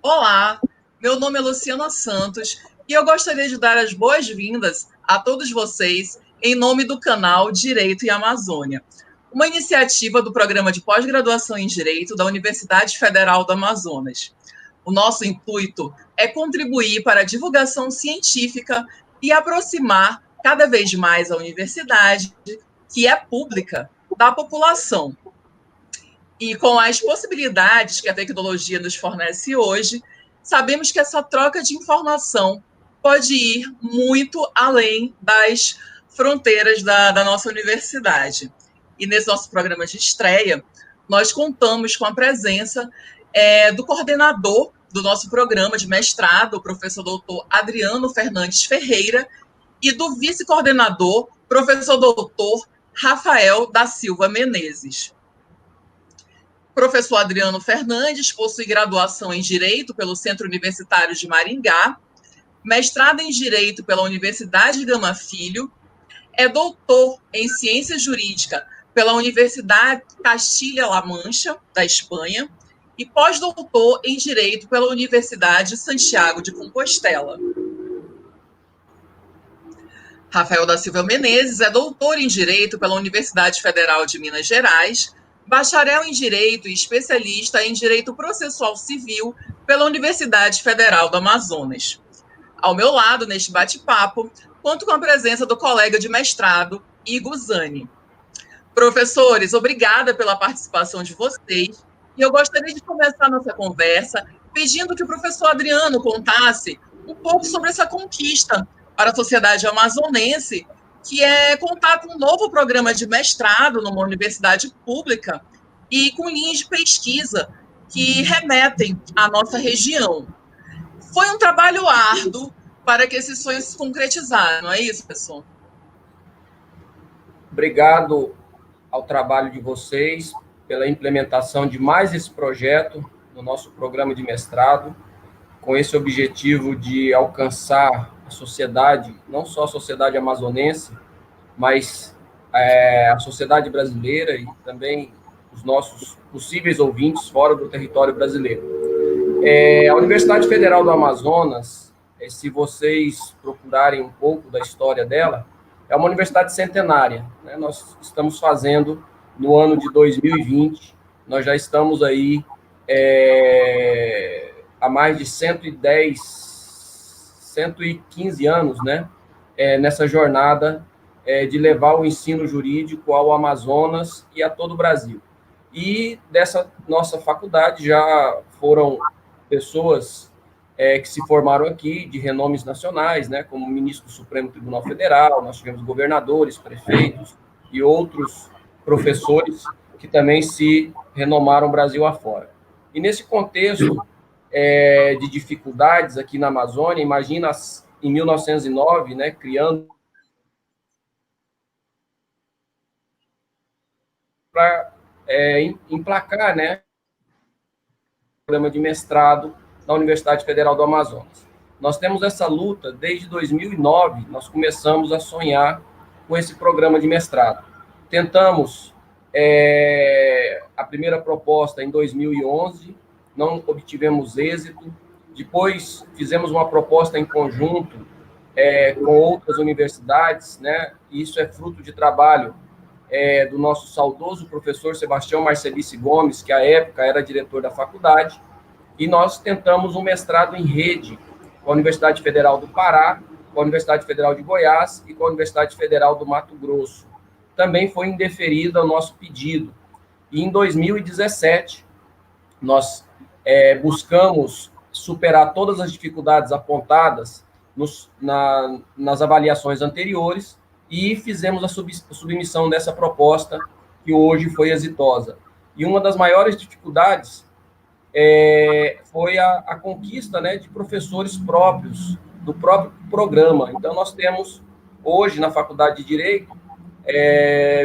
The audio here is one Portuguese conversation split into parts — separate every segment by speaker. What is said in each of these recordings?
Speaker 1: Olá, meu nome é Luciana Santos e eu gostaria de dar as boas-vindas a todos vocês em nome do canal Direito e Amazônia, uma iniciativa do programa de pós-graduação em Direito da Universidade Federal do Amazonas. O nosso intuito é contribuir para a divulgação científica e aproximar cada vez mais a universidade, que é pública, da população. E com as possibilidades que a tecnologia nos fornece hoje, sabemos que essa troca de informação pode ir muito além das fronteiras da nossa universidade. E nesse nosso programa de estreia, nós contamos com a presença do coordenador do nosso programa de mestrado, o professor doutor Adriano Fernandes Ferreira, e do vice-coordenador, professor doutor Rafael da Silva Menezes. O professor Adriano Fernandes possui graduação em Direito pelo Centro Universitário de Maringá, mestrado em Direito pela Universidade Gama Filho, é doutor em Ciência Jurídica pela Universidade Castilha-La Mancha, da Espanha, e pós-doutor em Direito pela Universidade Santiago de Compostela. Rafael da Silva Menezes é doutor em Direito pela Universidade Federal de Minas Gerais, bacharel em Direito e especialista em Direito Processual Civil pela Universidade Federal do Amazonas. Ao meu lado, neste bate-papo, conto com a presença do colega de mestrado, Igor Zani. Professores, obrigada pela participação de vocês. E eu gostaria de começar nossa conversa pedindo que o professor Adriano contasse um pouco sobre essa conquista para a sociedade amazonense, que é contar com um novo programa de mestrado numa universidade pública e com linhas de pesquisa que remetem à nossa região. Foi um trabalho árduo para que esses sonhos se concretizaram, não é isso, professor?
Speaker 2: Obrigado ao trabalho de vocês pela implementação de mais esse projeto no nosso programa de mestrado, com esse objetivo de alcançar a sociedade, não só a sociedade amazonense, mas a sociedade brasileira e também os nossos possíveis ouvintes fora do território brasileiro. A Universidade Federal do Amazonas, se vocês procurarem um pouco da história dela, é uma universidade centenária, né? Nós estamos fazendo, no ano de 2020, nós já estamos aí há mais de 110, 115 anos, né? Nessa jornada de levar o ensino jurídico ao Amazonas e a todo o Brasil. E dessa nossa faculdade já foram pessoas que se formaram aqui, de renomes nacionais, né, como o ministro do Supremo Tribunal Federal, nós tivemos governadores, prefeitos e outros professores que também se renomaram Brasil afora. E nesse contexto de dificuldades aqui na Amazônia, imagina em 1909, né, criando para emplacar, né, programa de mestrado na Universidade Federal do Amazonas. Nós temos essa luta desde 2009, nós começamos a sonhar com esse programa de mestrado. Tentamos a primeira proposta em 2011, não obtivemos êxito. Depois fizemos uma proposta em conjunto com outras universidades, né? Isso é fruto de trabalho do nosso saudoso professor Sebastião Marcelice Gomes, que à época era diretor da faculdade, e nós tentamos um mestrado em rede com a Universidade Federal do Pará, com a Universidade Federal de Goiás e com a Universidade Federal do Mato Grosso. Também foi indeferido o nosso pedido. E em 2017, nós buscamos superar todas as dificuldades apontadas nas avaliações anteriores e fizemos a submissão dessa proposta, que hoje foi exitosa. E uma das maiores dificuldades foi a conquista, né, de professores próprios, do próprio programa. Então, nós temos, hoje, na Faculdade de Direito,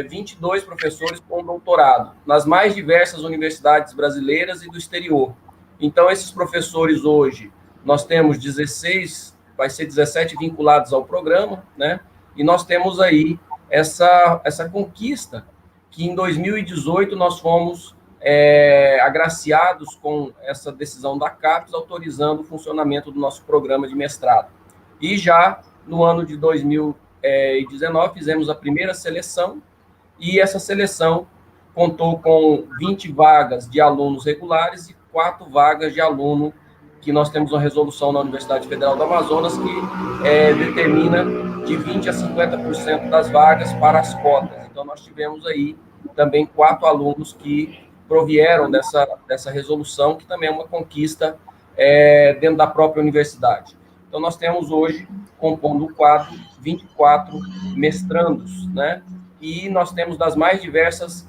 Speaker 2: 22 professores com doutorado, nas mais diversas universidades brasileiras e do exterior. Então, esses professores hoje, nós temos 16, vai ser 17 vinculados ao programa, né? E nós temos aí essa conquista, que em 2018 nós fomos agraciados com essa decisão da CAPES, autorizando o funcionamento do nosso programa de mestrado. E já no ano de 2019, fizemos a primeira seleção, e essa seleção contou com 20 vagas de alunos regulares e 4 vagas de aluno que nós temos uma resolução na Universidade Federal do Amazonas que determina de 20% a 50% das vagas para as cotas. Então, nós tivemos aí também 4 alunos que provieram dessa resolução, que também é uma conquista dentro da própria universidade. Então, nós temos hoje, compondo o quadro, 24 mestrandos, né? E nós temos das mais diversas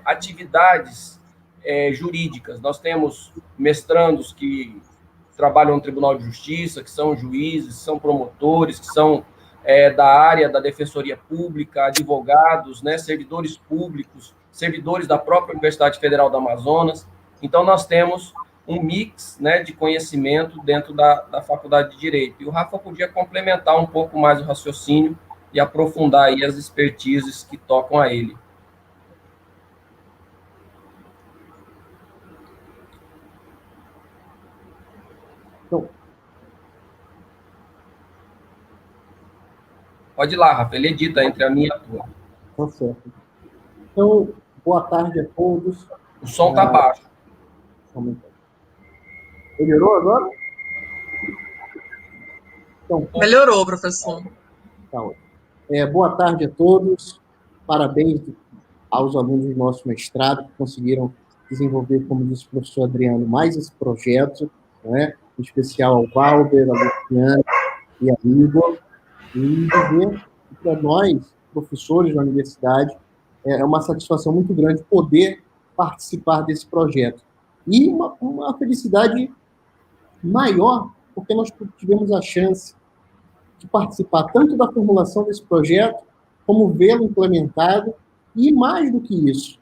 Speaker 2: atividades jurídicas. Nós temos mestrandos que trabalham no Tribunal de Justiça, que são juízes, que são promotores, que são da área da Defensoria Pública, advogados, né, servidores públicos, servidores da própria Universidade Federal do Amazonas. Então, nós temos um mix, né, de conhecimento dentro da Faculdade de Direito. E o Rafa podia complementar um pouco mais o raciocínio e aprofundar aí as expertises que tocam a ele.
Speaker 3: Então,
Speaker 2: pode ir lá, Rafa, ele edita entre a minha e a tua.
Speaker 3: tá certo. Então, boa tarde a todos.
Speaker 2: O som está baixo.
Speaker 3: Melhorou agora? Então,
Speaker 1: melhorou, professor.
Speaker 3: Tá ótimo. Boa tarde a todos. Parabéns aos alunos do nosso mestrado que conseguiram desenvolver, como disse o professor Adriano, mais esse projeto, né? Em especial ao Valber, a Luciana e a Igor. E dizer que para nós, professores da universidade, é uma satisfação muito grande poder participar desse projeto. E uma felicidade maior, porque nós tivemos a chance de participar tanto da formulação desse projeto, como vê-lo implementado, e mais do que isso,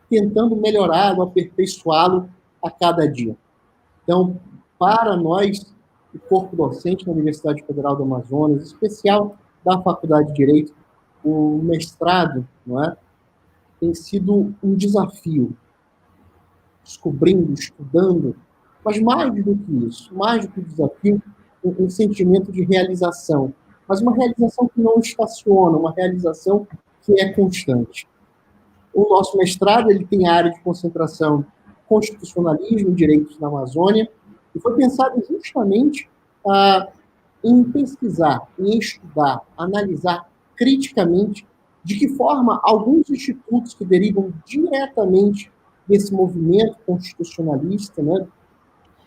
Speaker 3: tentando melhorá-lo, aperfeiçoá-lo a cada dia. Então, para nós, o corpo docente da Universidade Federal do Amazonas, em especial da Faculdade de Direito, o mestrado, não é, tem sido um desafio, descobrindo, estudando, mas mais do que isso, mais do que desafio, um sentimento de realização, mas uma realização que não estaciona, uma realização que é constante. O nosso mestrado ele tem a área de concentração constitucionalismo e direitos na Amazônia, e foi pensado justamente em pesquisar, em estudar, analisar criticamente de que forma alguns institutos que derivam diretamente desse movimento constitucionalista, né,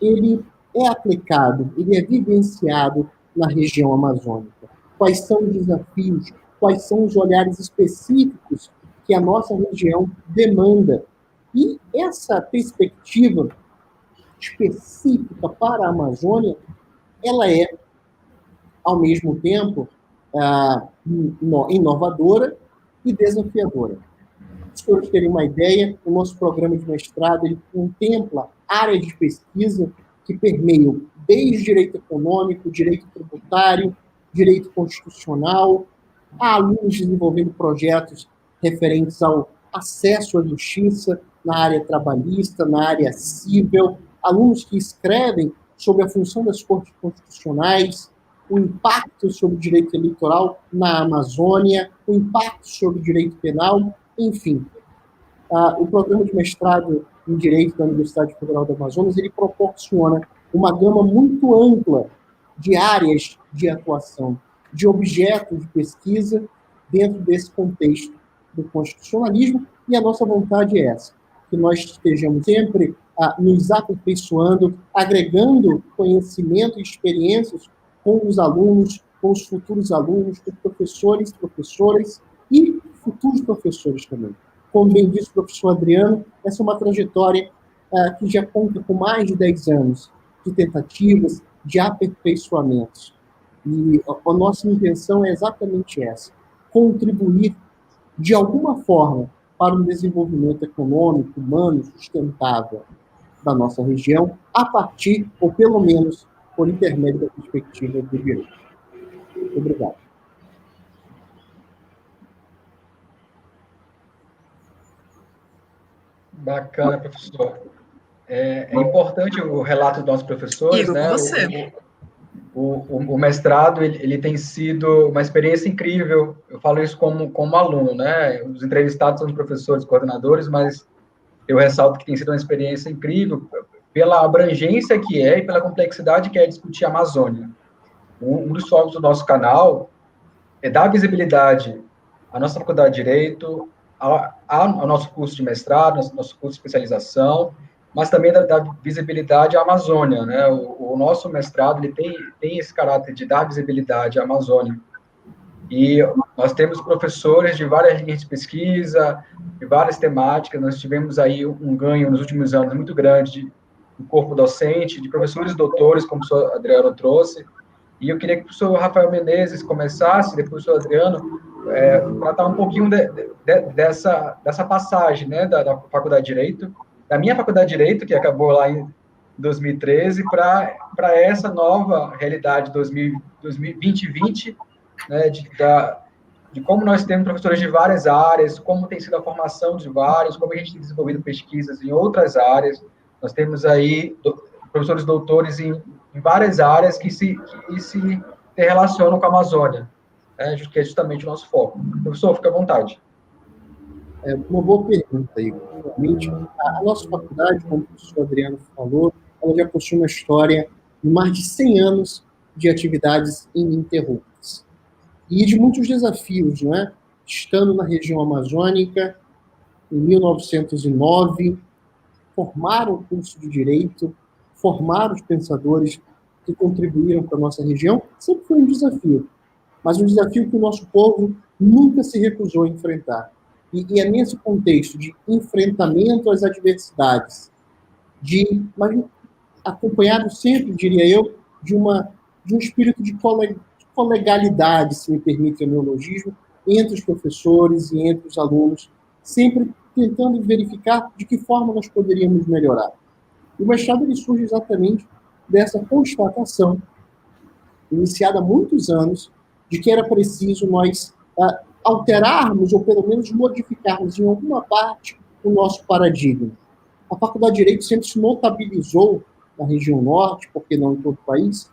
Speaker 3: ele é aplicado, ele é vivenciado na região amazônica. Quais são os desafios, quais são os olhares específicos que a nossa região demanda. E essa perspectiva específica para a Amazônia, ela é, ao mesmo tempo, inovadora e desafiadora. Para os senhores terem uma ideia, o nosso programa de mestrado ele contempla áreas de pesquisa que permeiam desde direito econômico, direito tributário, direito constitucional, há alunos desenvolvendo projetos referentes ao acesso à justiça na área trabalhista, na área civil, alunos que escrevem sobre a função das cortes constitucionais, o impacto sobre o direito eleitoral na Amazônia, o impacto sobre o direito penal, enfim. O programa de mestrado em Direito da Universidade Federal do Amazonas, ele proporciona uma gama muito ampla de áreas de atuação, de objetos de pesquisa dentro desse contexto do constitucionalismo, e a nossa vontade é essa, que nós estejamos sempre nos aperfeiçoando, agregando conhecimento e experiências com os alunos, com os futuros alunos, com professores, professoras e futuros professores também. Como bem disse o professor Adriano, essa é uma trajetória que já conta com mais de 10 anos de tentativas, de aperfeiçoamentos. E a nossa intenção é exatamente essa, contribuir de alguma forma para um desenvolvimento econômico, humano, sustentável da nossa região, a partir, ou pelo menos, por intermédio da perspectiva do direito. Muito obrigado.
Speaker 4: Bacana, professor. É importante o relato dos nossos professores,
Speaker 1: Igor,
Speaker 4: né?
Speaker 1: com você.
Speaker 4: O mestrado, ele tem sido uma experiência incrível. Eu falo isso como aluno, né? Os entrevistados são os professores, coordenadores, mas eu ressalto que tem sido uma experiência incrível pela abrangência que é e pela complexidade que é discutir a Amazônia. Um dos focos do nosso canal é dar visibilidade à nossa faculdade de Direito, ao nosso curso de mestrado, nosso curso de especialização, mas também dar visibilidade à Amazônia, né? O nosso mestrado ele tem esse caráter de dar visibilidade à Amazônia. E nós temos professores de várias linhas de pesquisa, de várias temáticas. Nós tivemos aí um ganho nos últimos anos muito grande do corpo docente, de professores e doutores, como o professor Adriano trouxe. E eu queria que o professor Rafael Menezes começasse, depois o professor Adriano, tratar um pouquinho dessa passagem, né, da Faculdade de Direito, da minha Faculdade de Direito, que acabou lá em 2013, para essa nova realidade 2020, né, de como nós temos professores de várias áreas, como tem sido a formação de vários, como a gente tem desenvolvido pesquisas em outras áreas. Nós temos aí professores doutores em várias áreas que se relacionam com a Amazônia, né, que é justamente o nosso foco. Professor, fica à vontade.
Speaker 3: É uma boa pergunta, Igor. Realmente, a nossa faculdade, como o professor Adriano falou, ela já possui uma história de mais de 100 anos de atividades ininterruptas. E de muitos desafios, não é? Estando na região amazônica, em 1909, formar o curso de Direito, formar os pensadores que contribuíram para a nossa região, sempre foi um desafio. Mas um desafio que o nosso povo nunca se recusou a enfrentar. E é nesse contexto de enfrentamento às adversidades, mas acompanhado sempre, diria eu, de um espírito de colegalidade, se me permite o neologismo, entre os professores e entre os alunos, sempre tentando verificar de que forma nós poderíamos melhorar. E o mestrado ele surge exatamente dessa constatação, iniciada há muitos anos, de que era preciso nós alterarmos, ou pelo menos modificarmos em alguma parte, o nosso paradigma. A Faculdade de Direito sempre se notabilizou na região norte, porque não em todo o país,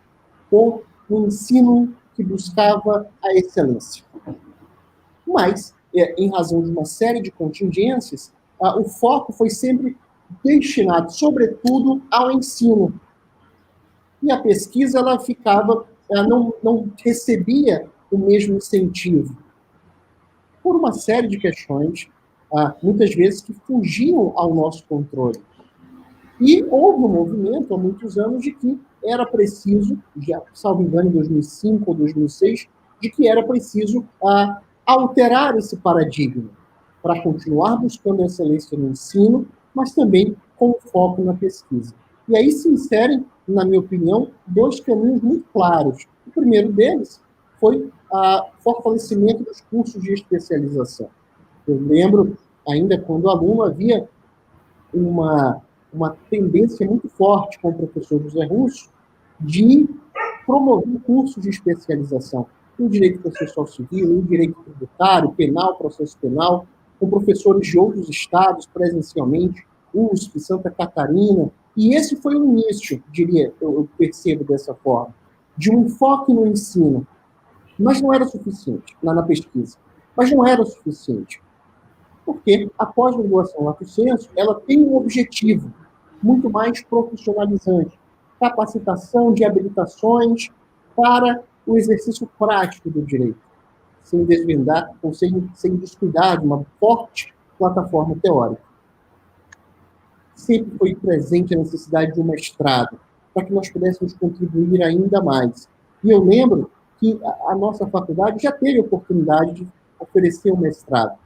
Speaker 3: com um ensino que buscava a excelência. Mas, em razão de uma série de contingências, o foco foi sempre destinado, sobretudo, ao ensino. E a pesquisa, ela ficava, não recebia o mesmo incentivo. Por uma série de questões, muitas vezes, que fugiam ao nosso controle. E houve um movimento, há muitos anos, de que era preciso, já, salvo engano, em 2005 ou 2006, de que era preciso alterar esse paradigma para continuar buscando a excelência no ensino, mas também com foco na pesquisa. E aí se inserem, na minha opinião, dois caminhos muito claros. O primeiro deles foi o fortalecimento dos cursos de especialização. Eu lembro, ainda quando aluno, havia uma tendência muito forte com o professor José Russo de promover cursos de especialização em direito processual civil, em direito tributário, penal, processo penal, com professores de outros estados presencialmente, USP, Santa Catarina, e esse foi o início, diria, eu percebo dessa forma, de um enfoque no ensino, mas não era suficiente, na pesquisa, mas não era suficiente, porque a pós-graduação lato sensu, ela tem um objetivo muito mais profissionalizante, capacitação de habilitações para o exercício prático do direito, sem desvendar ou sem descuidar de uma forte plataforma teórica. Sempre foi presente a necessidade de um mestrado, para que nós pudéssemos contribuir ainda mais. E eu lembro que a nossa faculdade já teve a oportunidade de oferecer um mestrado.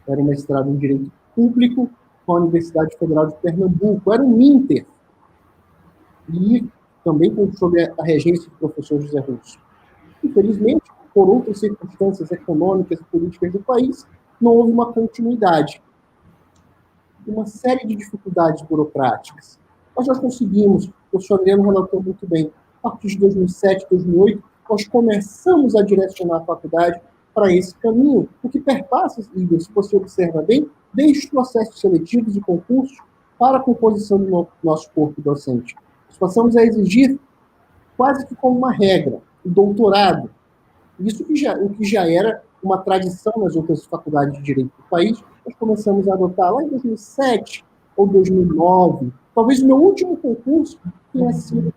Speaker 3: Era um mestrado em Direito Público com a Universidade Federal de Pernambuco, era um INTER, e também sob a regência do professor José Russo. Infelizmente, por outras circunstâncias econômicas e políticas do país, não houve uma continuidade. Uma série de dificuldades burocráticas. Mas nós conseguimos, o professor Adriano relatou muito bem, a partir de 2007, 2008, nós começamos a direcionar a faculdade para esse caminho, o que perpassa, se você observa bem, desde os processos seletivos e concursos para a composição do nosso corpo docente. Nós passamos a exigir, quase que como uma regra, o doutorado. Isso o que já era uma tradição nas outras faculdades de direito do país, nós começamos a adotar lá em 2007 ou 2009. Talvez o meu último concurso tenha sido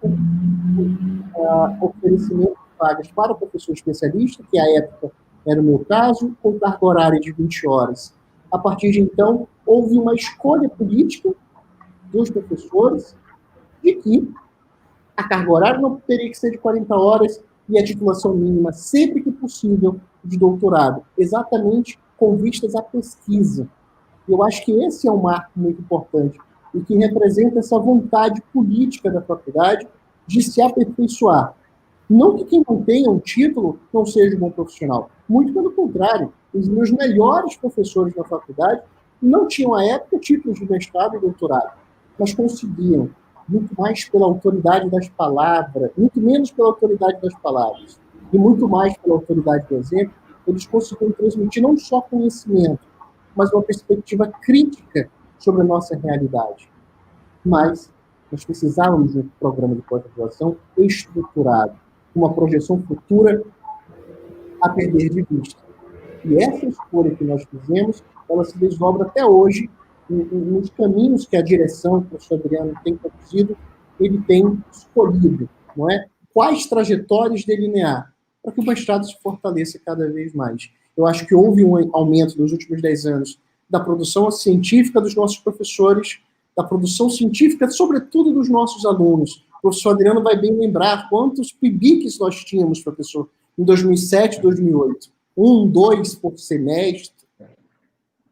Speaker 3: oferecimento de vagas para o professor especialista, que à época era o meu caso, com carga horária de 20 horas. A partir de então, houve uma escolha política dos professores de que a carga horária não teria que ser de 40 horas e a titulação mínima, sempre que possível, de doutorado, exatamente com vistas à pesquisa. Eu acho que esse é um marco muito importante e que representa essa vontade política da faculdade de se aperfeiçoar. Não que quem não tenha um título não seja um bom profissional. Muito pelo contrário. Os meus melhores professores na faculdade não tinham, à época, títulos de mestrado e doutorado, mas conseguiam, muito mais pela autoridade das palavras, muito menos pela autoridade das palavras, e muito mais pela autoridade do exemplo, eles conseguiram transmitir não só conhecimento, mas uma perspectiva crítica sobre a nossa realidade. Mas nós precisávamos de um programa de pós-graduação estruturado, uma projeção futura a perder de vista. E essa escolha que nós fizemos, ela se desdobra até hoje nos caminhos que a direção, que o professor Adriano tem conduzido, ele tem escolhido, não é? Quais trajetórias delinear para que o mestrado se fortaleça cada vez mais. Eu acho que houve um aumento nos últimos 10 anos da produção científica dos nossos professores, da produção científica, sobretudo dos nossos alunos. O professor Adriano vai bem lembrar quantos PIBICs nós tínhamos, professor, em 2007, 2008. 1, 2 por semestre,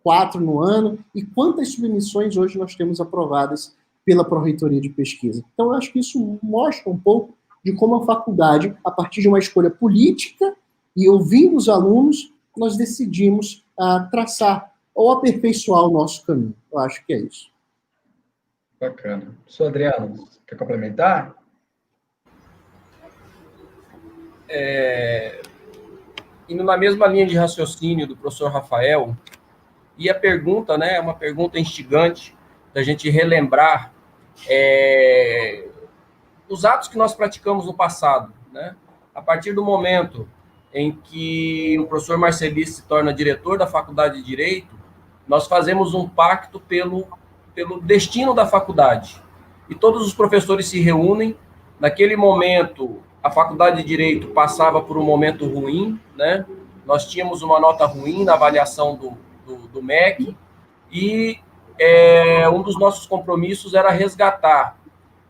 Speaker 3: 4 no ano, e quantas submissões hoje nós temos aprovadas pela Pró-Reitoria de Pesquisa. Então, eu acho que isso mostra um pouco de como a faculdade, a partir de uma escolha política e ouvindo os alunos, nós decidimos traçar ou aperfeiçoar o nosso caminho. Eu acho que é isso.
Speaker 4: Bacana. Professor Adriano, quer complementar?
Speaker 2: Indo na mesma linha de raciocínio do professor Rafael, e a pergunta, né, é uma pergunta instigante da gente relembrar os atos que nós praticamos no passado, né? A partir do momento em que o professor Marceli se torna diretor da Faculdade de Direito, nós fazemos um pacto pelo destino da faculdade. E todos os professores se reúnem. Naquele momento, a Faculdade de Direito passava por um momento ruim, né? Nós tínhamos uma nota ruim na avaliação do MEC, e um dos nossos compromissos era resgatar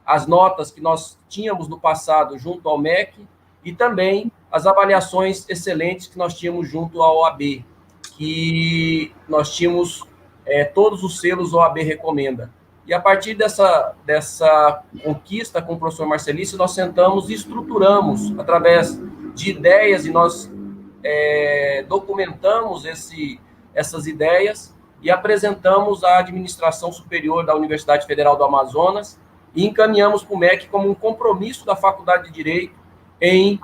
Speaker 2: as notas que nós tínhamos no passado junto ao MEC e também as avaliações excelentes que nós tínhamos junto à OAB, que nós tínhamos todos os selos OAB Recomenda. E a partir dessa conquista com o professor Marcelice, nós sentamos e estruturamos através de ideias, e nós documentamos essas ideias e apresentamos à administração superior da Universidade Federal do Amazonas e encaminhamos para o MEC como um compromisso da Faculdade de Direito em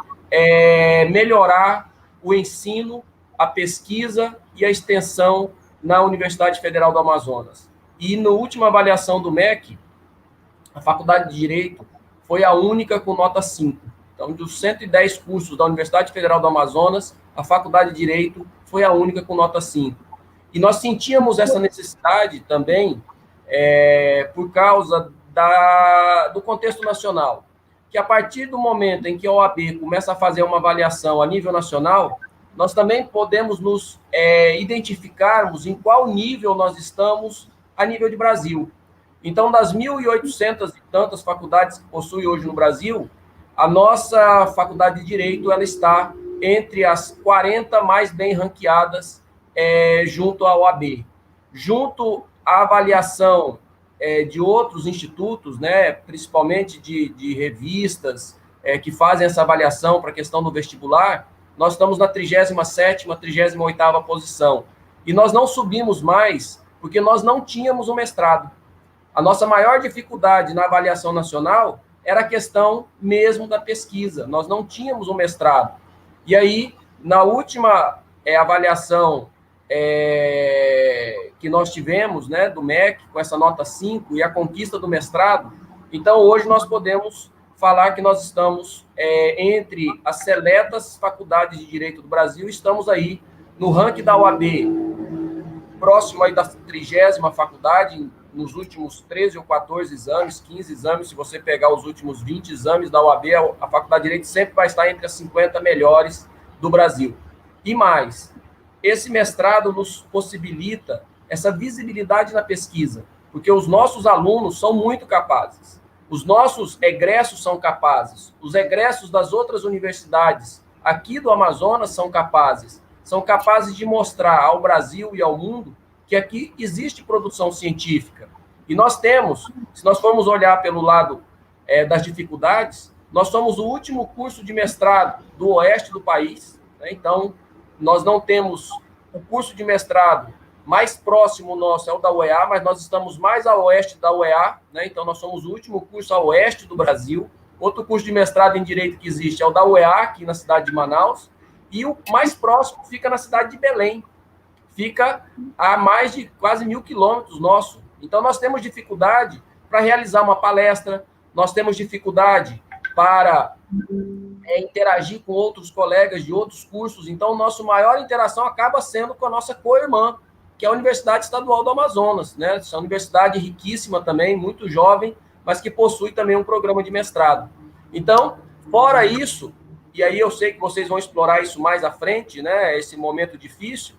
Speaker 2: melhorar o ensino, a pesquisa e a extensão na Universidade Federal do Amazonas. E na última avaliação do MEC, a Faculdade de Direito foi a única com nota 5. Então, dos 110 cursos da Universidade Federal do Amazonas, a Faculdade de Direito foi a única com nota 5. E nós sentíamos essa necessidade também por causa do contexto nacional, que a partir do momento em que a OAB começa a fazer uma avaliação a nível nacional, nós também podemos nos identificarmos em qual nível nós estamos a nível de Brasil. Então, das 1.800 e tantas faculdades que possui hoje no Brasil, a nossa Faculdade de Direito ela está entre as 40 mais bem ranqueadas junto à OAB. Junto à avaliação de outros institutos, né, principalmente de revistas que fazem essa avaliação para a questão do vestibular, nós estamos na 37ª, 38ª posição. E nós não subimos mais porque nós não tínhamos um mestrado. A nossa maior dificuldade na avaliação nacional era a questão mesmo da pesquisa. Nós não tínhamos um mestrado. E aí, na última avaliação que nós tivemos, né, do MEC, com essa nota 5 e a conquista do mestrado, então hoje nós podemos falar que nós estamos entre as seletas faculdades de Direito do Brasil, estamos aí no ranking da OAB, próximo aí da 30ª faculdade, nos últimos 13 ou 14 exames, 15 exames, se você pegar os últimos 20 exames da OAB, a Faculdade de Direito sempre vai estar entre as 50 melhores do Brasil. E mais, esse mestrado nos possibilita essa visibilidade na pesquisa, porque os nossos alunos são muito capazes, os nossos egressos são capazes, os egressos das outras universidades aqui do Amazonas são capazes de mostrar ao Brasil e ao mundo que aqui existe produção científica. E nós temos, se nós formos olhar pelo lado das dificuldades, nós somos o último curso de mestrado do oeste do país, né? Então, nós não temos o curso de mestrado mais próximo nosso é o da UEA, mas nós estamos mais a oeste da UEA, né? Então, nós somos o último curso a oeste do Brasil. Outro curso de mestrado em Direito que existe é o da UEA, aqui na cidade de Manaus, e o mais próximo fica na cidade de Belém, fica a mais de quase 1.000 quilômetros nosso. Então, nós temos dificuldade para realizar uma palestra, nós temos dificuldade para interagir com outros colegas de outros cursos. Então, nossa maior interação acaba sendo com a nossa co-irmã, que é a Universidade Estadual do Amazonas, né? Essa universidade riquíssima também, muito jovem, mas que possui também um programa de mestrado. Então, fora isso, e aí eu sei que vocês vão explorar isso mais à frente, né? Esse momento difícil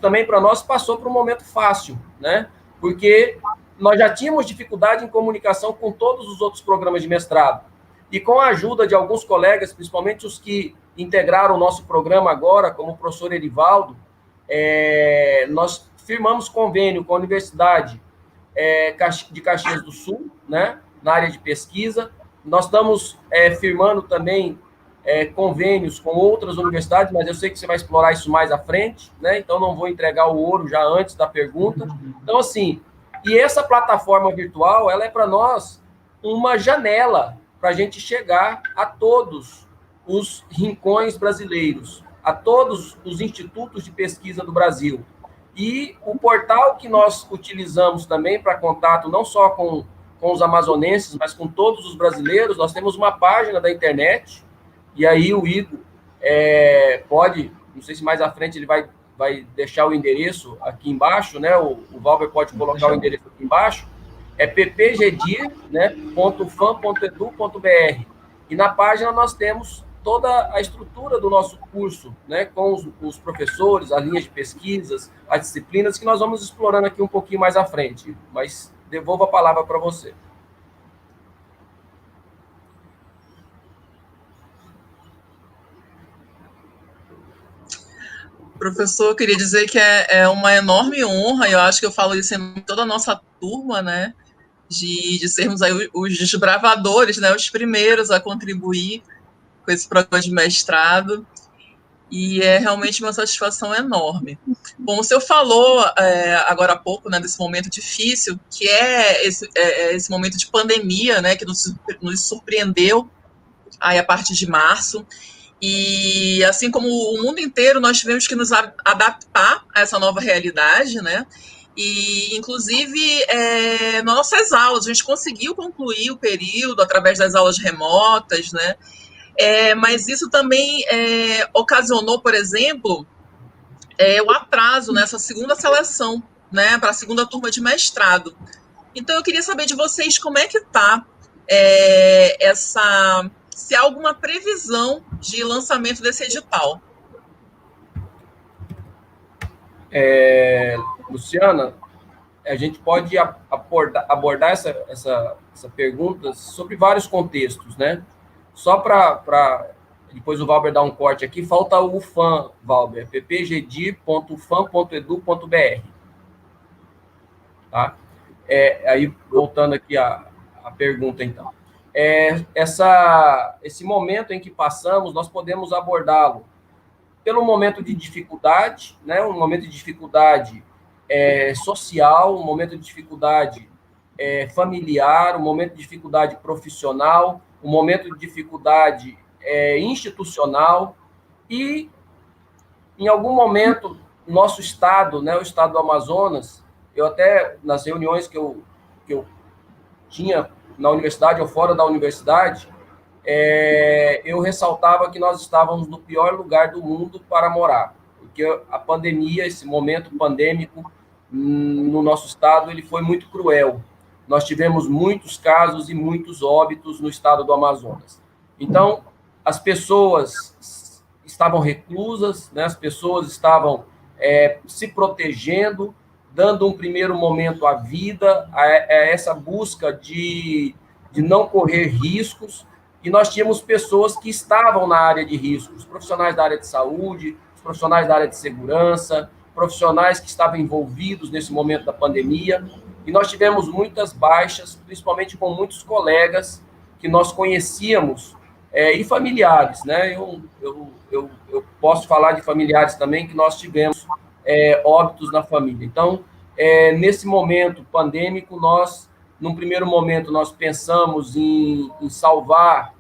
Speaker 2: também para nós passou por um momento fácil, né? Porque nós já tínhamos dificuldade em comunicação com todos os outros programas de mestrado. E com a ajuda de alguns colegas, principalmente os que integraram o nosso programa agora, como o professor Erivaldo, nós firmamos convênio com a Universidade de Caxias do Sul, né, na área de pesquisa. Nós estamos firmando também convênios com outras universidades, mas eu sei que você vai explorar isso mais à frente, né? Então não vou entregar o ouro já antes da pergunta. Então, assim, e essa plataforma virtual, ela é para nós uma janela para a gente chegar a todos os rincões brasileiros, a todos os institutos de pesquisa do Brasil. E o portal que nós utilizamos também para contato, não só com os amazonenses, mas com todos os brasileiros, nós temos uma página da internet, e aí o Igor pode, não sei se mais à frente ele vai deixar o endereço aqui embaixo, né? O Valber pode colocar o endereço aqui embaixo, é ppgdir, né, .fam.edu.br. E na página nós temos toda a estrutura do nosso curso, né, com os professores, as linhas de pesquisas, as disciplinas, que nós vamos explorando aqui um pouquinho mais à frente. Mas devolvo a palavra para você.
Speaker 1: Professor, eu queria dizer que é uma enorme honra, e eu acho que eu falo isso em toda a nossa turma, né, de sermos aí os desbravadores, né, os primeiros a contribuir com esse programa de mestrado, e é realmente uma satisfação enorme. Bom, o senhor falou agora há pouco, né, desse momento difícil, que é esse momento de pandemia, né, que nos surpreendeu aí a partir de março, e assim como o mundo inteiro, nós tivemos que nos adaptar a essa nova realidade, né? E, inclusive, nossas aulas, a gente conseguiu concluir o período através das aulas remotas, né? Mas isso também ocasionou, por exemplo, o atraso nessa segunda seleção, né? Para a segunda turma de mestrado. Então, eu queria saber de vocês como é que está se há alguma previsão de lançamento desse edital.
Speaker 2: Luciana, a gente pode abordar essa pergunta sobre vários contextos, né? Só para depois o Valber dar um corte aqui, falta o FAM, Valber, ppgdir.fam.edu.br. Tá? Aí, voltando aqui a pergunta, então. Esse momento em que passamos, nós podemos abordá-lo pelo momento de dificuldade, né? Um momento de dificuldade social, um momento de dificuldade familiar, um momento de dificuldade profissional, um momento de dificuldade institucional e, em algum momento, nosso estado, né, o estado do Amazonas, eu até, nas reuniões que eu tinha na universidade ou fora da universidade, eu ressaltava que nós estávamos no pior lugar do mundo para morar, porque a pandemia, esse momento pandêmico no nosso estado, ele foi muito cruel. Nós tivemos muitos casos e muitos óbitos no estado do Amazonas. Então, as pessoas estavam reclusas, né? As pessoas estavam se protegendo, dando um primeiro momento à vida, a essa busca de não correr riscos, e nós tínhamos pessoas que estavam na área de risco, os profissionais da área de saúde, os profissionais da área de segurança, profissionais que estavam envolvidos nesse momento da pandemia, e nós tivemos muitas baixas, principalmente com muitos colegas que nós conhecíamos, e familiares, né? Eu posso falar de familiares também que nós tivemos óbitos na família. Então, nesse momento pandêmico, num primeiro momento, nós pensamos em salvar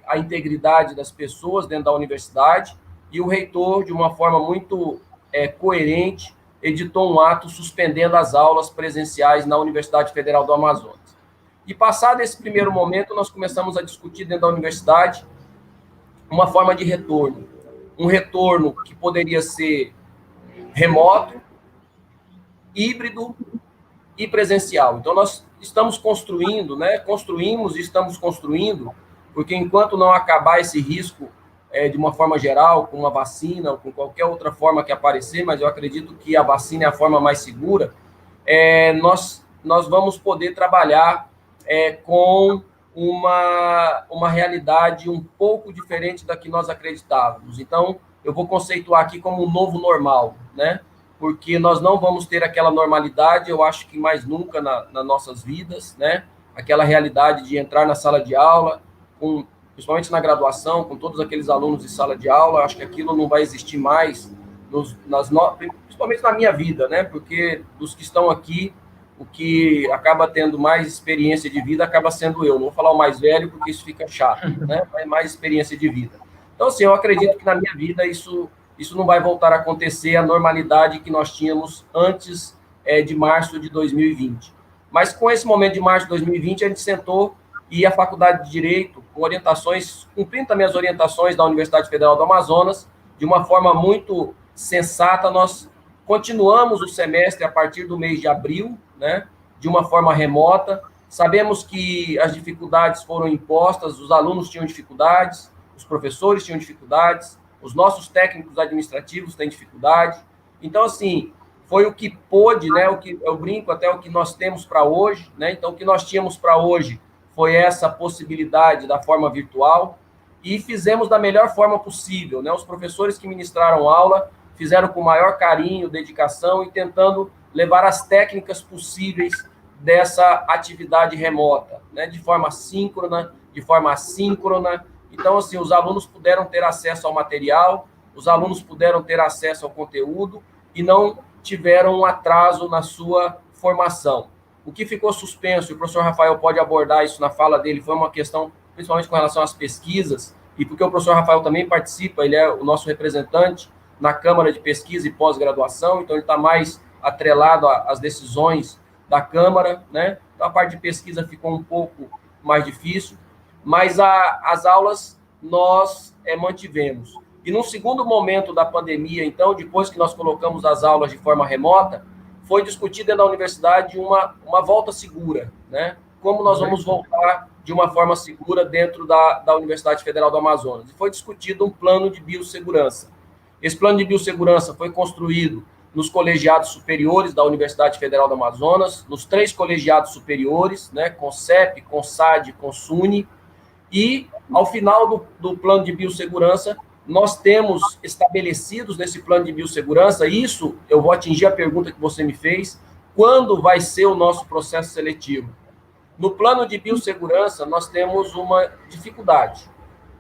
Speaker 2: a integridade das pessoas dentro da universidade, e o reitor, de uma forma muito coerente, editou um ato suspendendo as aulas presenciais na Universidade Federal do Amazonas. E passado esse primeiro momento, nós começamos a discutir dentro da universidade uma forma de retorno. Um retorno que poderia ser remoto, híbrido e presencial. Então, nós estamos construindo, né? Construímos e estamos construindo, porque enquanto não acabar esse risco de uma forma geral, com uma vacina ou com qualquer outra forma que aparecer, mas eu acredito que a vacina é a forma mais segura, nós vamos poder trabalhar com uma realidade um pouco diferente da que nós acreditávamos. Então, eu vou conceituar aqui como um novo normal, né? Porque nós não vamos ter aquela normalidade, eu acho que mais nunca nas nossas vidas, né? Aquela realidade de entrar na sala de aula, principalmente na graduação, com todos aqueles alunos de sala de aula, acho que aquilo não vai existir mais, principalmente na minha vida, né? Porque dos que estão aqui, o que acaba tendo mais experiência de vida acaba sendo eu. Não vou falar o mais velho, porque isso fica chato, né? Mas mais experiência de vida. Então, assim, eu acredito que na minha vida isso não vai voltar a acontecer, a normalidade que nós tínhamos antes de março de 2020. Mas com esse momento de março de 2020, a gente sentou e a Faculdade de Direito, com orientações, cumprindo também as orientações da Universidade Federal do Amazonas, de uma forma muito sensata, nós continuamos o semestre a partir do mês de abril, né, de uma forma remota. Sabemos que as dificuldades foram impostas, os alunos tinham dificuldades, os professores tinham dificuldades, os nossos técnicos administrativos têm dificuldade. Então, assim, foi o que pôde, né, o que eu brinco até o que nós temos para hoje, né? Então, o que nós tínhamos para hoje foi essa possibilidade da forma virtual, e fizemos da melhor forma possível, né? Os professores que ministraram aula fizeram com o maior carinho, dedicação, e tentando levar as técnicas possíveis dessa atividade remota, né? De forma síncrona, de forma assíncrona. Então, assim, os alunos puderam ter acesso ao material, os alunos puderam ter acesso ao conteúdo e não tiveram um atraso na sua formação. O que ficou suspenso, e o professor Rafael pode abordar isso na fala dele, foi uma questão, principalmente com relação às pesquisas, e porque o professor Rafael também participa, ele é o nosso representante na Câmara de Pesquisa e Pós-Graduação, então ele está mais atrelado às decisões da Câmara, né? Então, a parte de pesquisa ficou um pouco mais difícil, mas as aulas nós mantivemos. E num segundo momento da pandemia, então, depois que nós colocamos as aulas de forma remota, foi discutida na universidade uma volta segura, né? Como nós vamos voltar de uma forma segura dentro da Universidade Federal do Amazonas. E foi discutido um plano de biossegurança. Esse plano de biossegurança foi construído nos colegiados superiores da Universidade Federal do Amazonas, nos 3 colegiados superiores, né? CONCEP, CONSAD, CONSUNE, e ao final do plano de biossegurança, nós temos estabelecidos nesse plano de biossegurança, isso eu vou atingir a pergunta que você me fez, quando vai ser o nosso processo seletivo? No plano de biossegurança, nós temos uma dificuldade,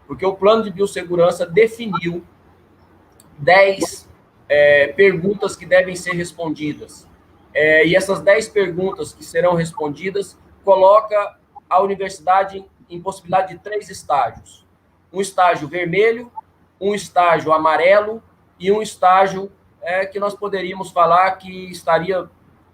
Speaker 2: porque o plano de biossegurança definiu 10 perguntas que devem ser respondidas. E essas 10 perguntas que serão respondidas coloca a universidade em possibilidade de 3 estágios. Um estágio vermelho, um estágio amarelo e um estágio que nós poderíamos falar que estaria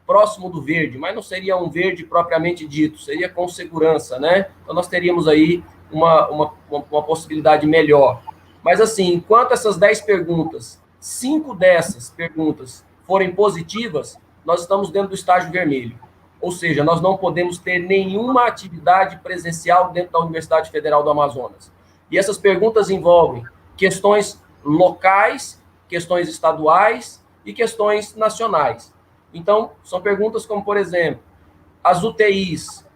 Speaker 2: próximo do verde, mas não seria um verde propriamente dito, seria com segurança, né? Então, nós teríamos aí uma possibilidade melhor. Mas, assim, enquanto essas 10 perguntas, 5 dessas perguntas forem positivas, nós estamos dentro do estágio vermelho. Ou seja, nós não podemos ter nenhuma atividade presencial dentro da Universidade Federal do Amazonas. E essas perguntas envolvem questões locais, questões estaduais e questões nacionais. Então, são perguntas como, por exemplo, as UTIs,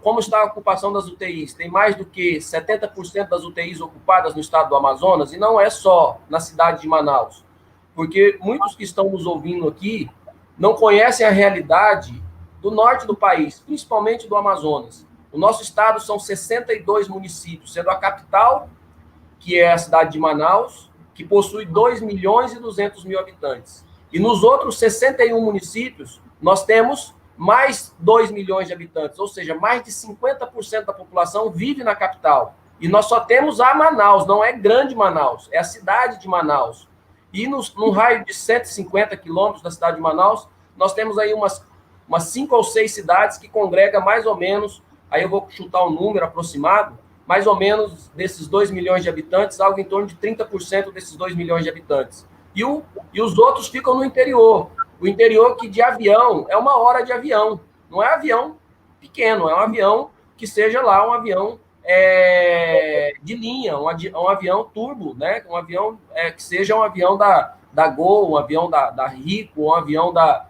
Speaker 2: como está a ocupação das UTIs? Tem mais do que 70% das UTIs ocupadas no estado do Amazonas, e não é só na cidade de Manaus, porque muitos que estão nos ouvindo aqui não conhecem a realidade do norte do país, principalmente do Amazonas. O nosso estado são 62 municípios, sendo a capital, que é a cidade de Manaus, que possui 2.200.000 habitantes. E nos outros 61 municípios, nós temos mais 2 milhões de habitantes, ou seja, mais de 50% da população vive na capital. E nós só temos a Manaus, não é grande Manaus, é a cidade de Manaus. E num raio de 150 quilômetros da cidade de Manaus, nós temos aí umas 5 ou 6 cidades que congregam mais ou menos, aí eu vou chutar um número aproximado, mais ou menos desses 2 milhões de habitantes, algo em torno de 30% desses 2 milhões de habitantes. E os outros ficam no interior. O interior que de avião é 1 hora de avião. Não é avião pequeno, é um avião que seja lá um avião de linha, um avião turbo, né? Um avião que seja um avião da Gol, um avião da Rico, um avião da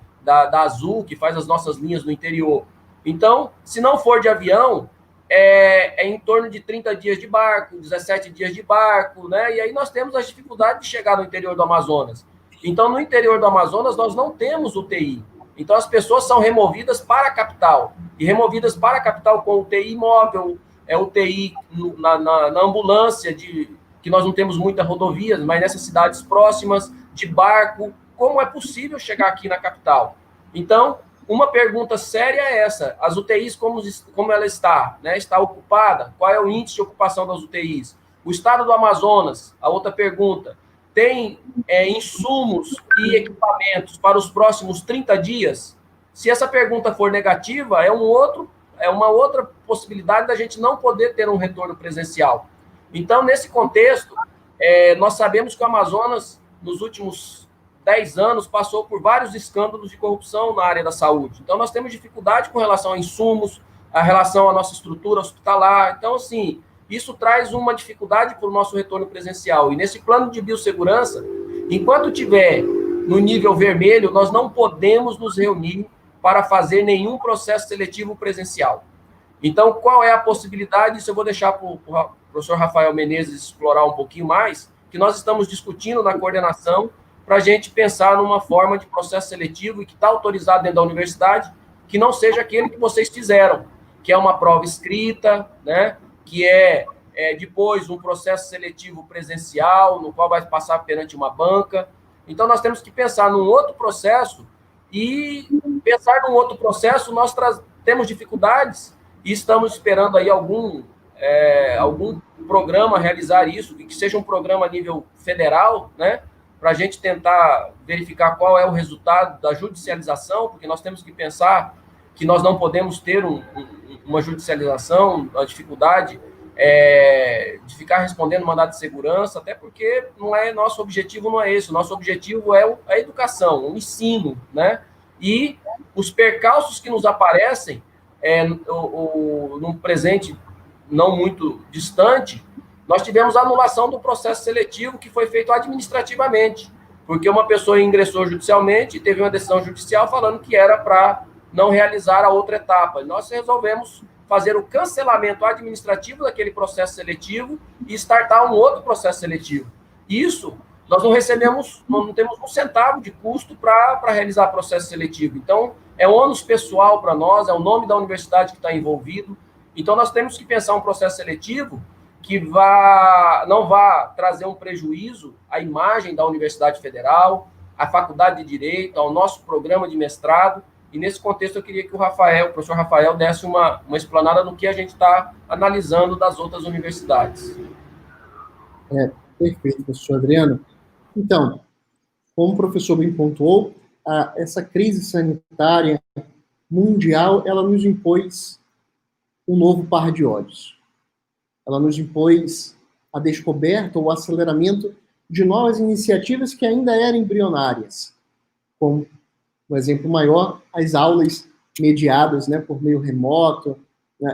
Speaker 2: Azul, que faz as nossas linhas no interior. Então, se não for de avião, é em torno de 30 dias de barco, 17 dias de barco, né? E aí nós temos as dificuldades de chegar no interior do Amazonas. Então, no interior do Amazonas, nós não temos UTI. Então, as pessoas são removidas para a capital. E removidas para a capital com UTI móvel, UTI na ambulância, que nós não temos muitas rodovias, mas nessas cidades próximas, de barco. Como é possível chegar aqui na capital? Então, uma pergunta séria é essa: as UTIs, como ela está? Né? Está ocupada? Qual é o índice de ocupação das UTIs? O estado do Amazonas, a outra pergunta, tem insumos e equipamentos para os próximos 30 dias? Se essa pergunta for negativa, é uma outra possibilidade da gente não poder ter um retorno presencial. Então, nesse contexto, nós sabemos que o Amazonas, nos últimos 10 anos, passou por vários escândalos de corrupção na área da saúde. Então, nós temos dificuldade com relação a insumos, a relação à nossa estrutura hospitalar. Então, assim, isso traz uma dificuldade para o nosso retorno presencial. E nesse plano de biossegurança, enquanto tiver no nível vermelho, nós não podemos nos reunir para fazer nenhum processo seletivo presencial. Então, qual é a possibilidade? Isso eu vou deixar para o professor Rafael Menezes explorar um pouquinho mais, que nós estamos discutindo na coordenação para a gente pensar numa forma de processo seletivo e que está autorizado dentro da universidade, que não seja aquele que vocês fizeram, que é uma prova escrita, né, que depois um processo seletivo presencial, no qual vai passar perante uma banca. Então, nós temos que pensar num outro processo, e pensar num outro processo, nós temos dificuldades, e estamos esperando aí algum programa realizar isso, que seja um programa a nível federal, né, para a gente tentar verificar qual é o resultado da judicialização, porque nós temos que pensar que nós não podemos ter uma judicialização, a dificuldade de ficar respondendo mandado de segurança, até porque nosso objetivo não é esse, o nosso objetivo é a educação, o ensino, né? E os percalços que nos aparecem num presente não muito distante, nós tivemos a anulação do processo seletivo que foi feito administrativamente, porque uma pessoa ingressou judicialmente e teve uma decisão judicial falando que era para não realizar a outra etapa. Nós resolvemos fazer o cancelamento administrativo daquele processo seletivo e startar um outro processo seletivo. Isso, nós não temos um centavo de custo para realizar processo seletivo. Então, é ônus pessoal para nós, é o nome da universidade que está envolvido. Então, nós temos que pensar um processo seletivo que não vá trazer um prejuízo à imagem da Universidade Federal, à Faculdade de Direito, ao nosso programa de mestrado. E nesse contexto eu queria que o professor Rafael, desse uma explanada no que a gente está analisando das outras universidades.
Speaker 3: Perfeito, professor Adriano. Então, como o professor bem pontuou, essa crise sanitária mundial, ela nos impôs um novo par de olhos. Ela nos impôs a descoberta ou o aceleramento de novas iniciativas que ainda eram embrionárias, como, um exemplo maior, as aulas mediadas, né, por meio remoto.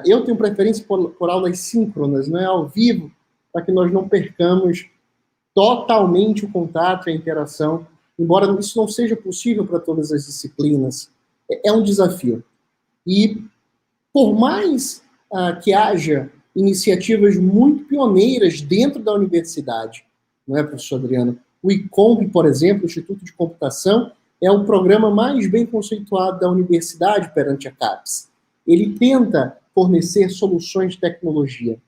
Speaker 3: Eu tenho preferência por aulas síncronas, né, ao vivo, para que nós não percamos totalmente o contato e a interação, embora isso não seja possível para todas as disciplinas. É um desafio. E, por mais que haja iniciativas muito pioneiras dentro da universidade, não é, professor Adriano? O ICOMP, por exemplo, o Instituto de Computação, é o programa mais bem conceituado da universidade perante a CAPES. Ele tenta fornecer soluções de tecnologia.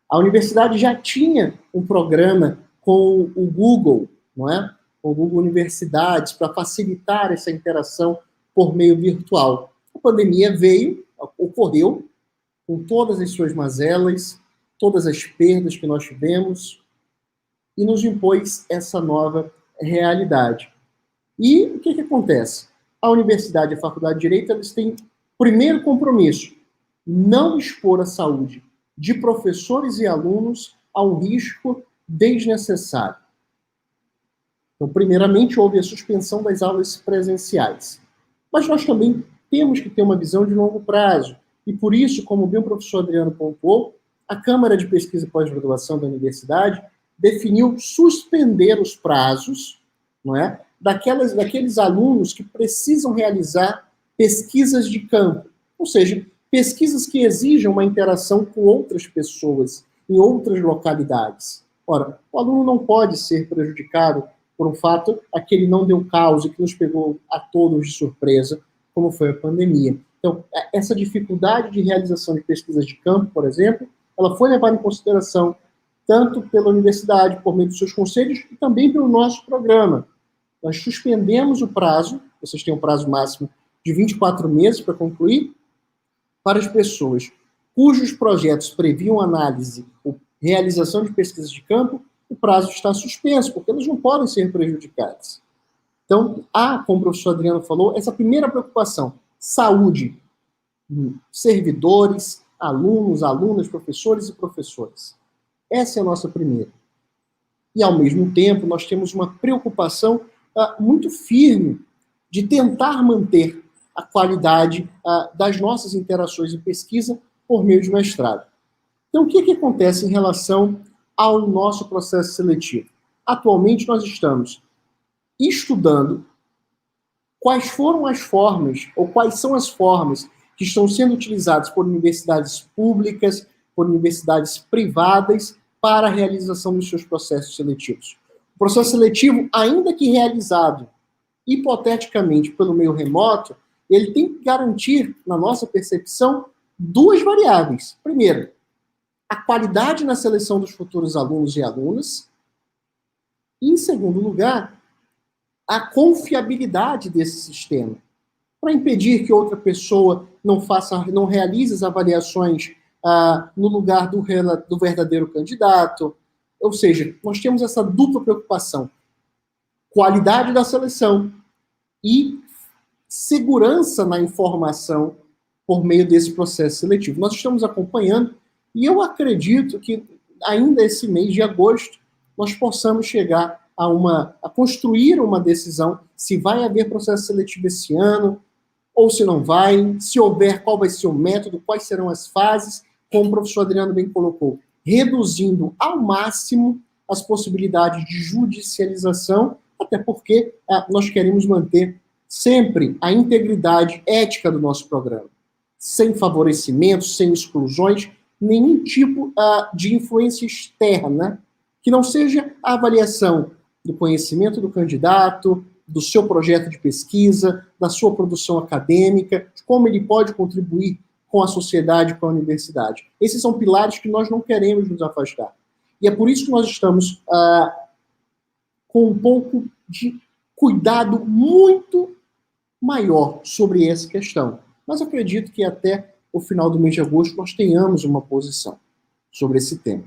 Speaker 3: A universidade já tinha um programa com o Google, não é? Com o Google Universidades, para facilitar essa interação por meio virtual. A pandemia ocorreu, com todas as suas mazelas, todas as perdas que nós tivemos, e nos impôs essa nova realidade. E o que acontece? A universidade e a faculdade de Direito, eles têm primeiro compromisso, não expor a saúde de professores e alunos a um risco desnecessário. Então, primeiramente, houve a suspensão das aulas presenciais. Mas nós também temos que ter uma visão de longo prazo. E por isso, como bem o professor Adriano pontuou, a Câmara de Pesquisa e Pós-Graduação da Universidade definiu suspender os prazos, não é, daqueles alunos que precisam realizar pesquisas de campo, ou seja, pesquisas que exijam uma interação com outras pessoas em outras localidades. Ora, o aluno não pode ser prejudicado por um fato a que ele não deu causa e que nos pegou a todos de surpresa, como foi a pandemia. Então, essa dificuldade de realização de pesquisas de campo, por exemplo, ela foi levada em consideração tanto pela universidade, por meio dos seus conselhos, e também pelo nosso programa. Nós suspendemos o prazo, vocês têm um prazo máximo de 24 meses para concluir, para as pessoas cujos projetos previam análise ou realização de pesquisas de campo, o prazo está suspenso, porque eles não podem ser prejudicados. Então, como o professor Adriano falou, essa primeira preocupação, saúde, servidores, alunos, alunas, professores e professoras. Essa é a nossa primeira. E, ao mesmo tempo, nós temos uma preocupação muito firme de tentar manter a qualidade das nossas interações em pesquisa por meio de mestrado. Então, o que acontece em relação ao nosso processo seletivo? Atualmente, nós estamos estudando quais foram as formas, ou quais são as formas que estão sendo utilizadas por universidades públicas, por universidades privadas, para a realização dos seus processos seletivos. O processo seletivo, ainda que realizado hipoteticamente pelo meio remoto, ele tem que garantir, na nossa percepção, duas variáveis. Primeiro, a qualidade na seleção dos futuros alunos e alunas. E, em segundo lugar, a confiabilidade desse sistema, para impedir que outra pessoa não realize as avaliações no lugar do verdadeiro candidato. Ou seja, nós temos essa dupla preocupação. Qualidade da seleção e segurança na informação por meio desse processo seletivo. Nós estamos acompanhando e eu acredito que ainda esse mês de agosto nós possamos chegar a construir uma decisão se vai haver processo seletivo esse ano ou se não vai, se houver, qual vai ser o método, quais serão as fases, como o professor Adriano bem colocou, reduzindo ao máximo as possibilidades de judicialização, até porque nós queremos manter sempre a integridade ética do nosso programa, sem favorecimentos, sem exclusões, nenhum tipo de influência externa, que não seja a avaliação do conhecimento do candidato, do seu projeto de pesquisa, da sua produção acadêmica, como ele pode contribuir com a sociedade, com a universidade. Esses são pilares que nós não queremos nos afastar. E é por isso que nós estamos com um pouco de cuidado muito maior sobre essa questão. Mas eu acredito que até o final do mês de agosto nós tenhamos uma posição sobre esse tema.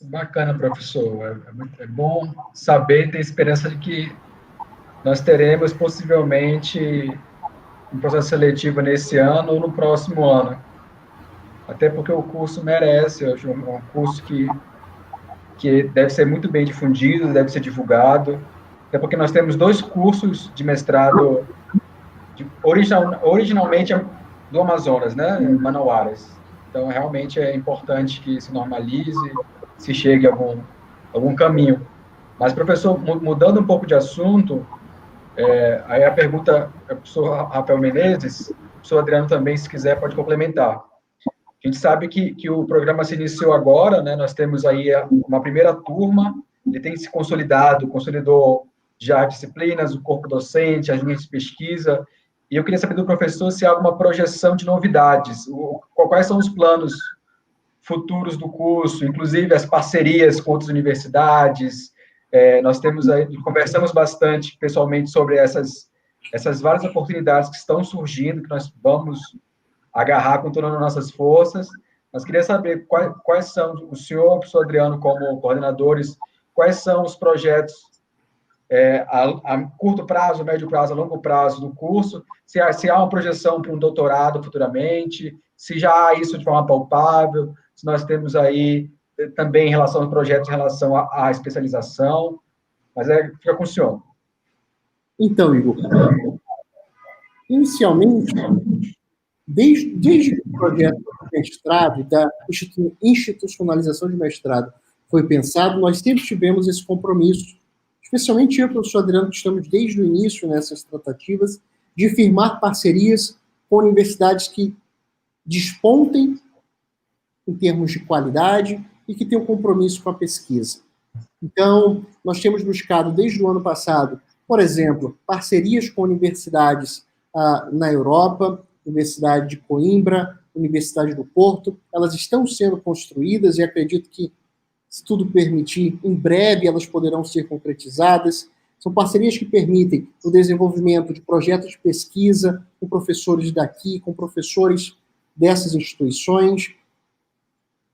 Speaker 4: Bacana, professor. É bom saber, ter esperança de que nós teremos possivelmente um processo seletivo nesse ano ou no próximo ano. Até porque o curso merece, eu acho, um curso que deve ser muito bem difundido, deve ser divulgado. Até porque nós temos 2 cursos de mestrado originalmente do Amazonas, né, Manauaras. Então, realmente é importante que se normalize, se chegue a algum caminho. Mas, professor, mudando um pouco de assunto, aí a pergunta é para o professor Rafael Menezes, o professor Adriano também, se quiser, pode complementar. A gente sabe que o programa se iniciou agora, né? Nós temos aí uma primeira turma, ele tem se consolidou já disciplinas, o corpo docente, as linhas de pesquisa, e eu queria saber do professor se há alguma projeção de novidades, quais são os planos futuros do curso, inclusive as parcerias com outras universidades. Nós temos aí, conversamos bastante pessoalmente sobre essas várias oportunidades que estão surgindo, que nós vamos agarrar com todas as nossas forças. Mas queria saber quais são, o senhor, o professor Adriano, como coordenadores, quais são os projetos a curto prazo, médio prazo, a longo prazo do curso, se há uma projeção para um doutorado futuramente, se já há isso de forma palpável, se nós temos aí também em relação aos projetos, em relação à especialização, mas fica com o senhor.
Speaker 3: Então, Igor, inicialmente, desde que o projeto de mestrado, da institucionalização de mestrado foi pensado, nós sempre tivemos esse compromisso, especialmente eu e o professor Adriano, que estamos desde o início nessas tratativas, de firmar parcerias com universidades que despontem em termos de qualidade e que tenham compromisso com a pesquisa. Então, nós temos buscado desde o ano passado, por exemplo, parcerias com universidades na Europa, Universidade de Coimbra, Universidade do Porto, elas estão sendo construídas e acredito que, se tudo permitir, em breve elas poderão ser concretizadas. São parcerias que permitem o desenvolvimento de projetos de pesquisa com professores daqui, com professores dessas instituições,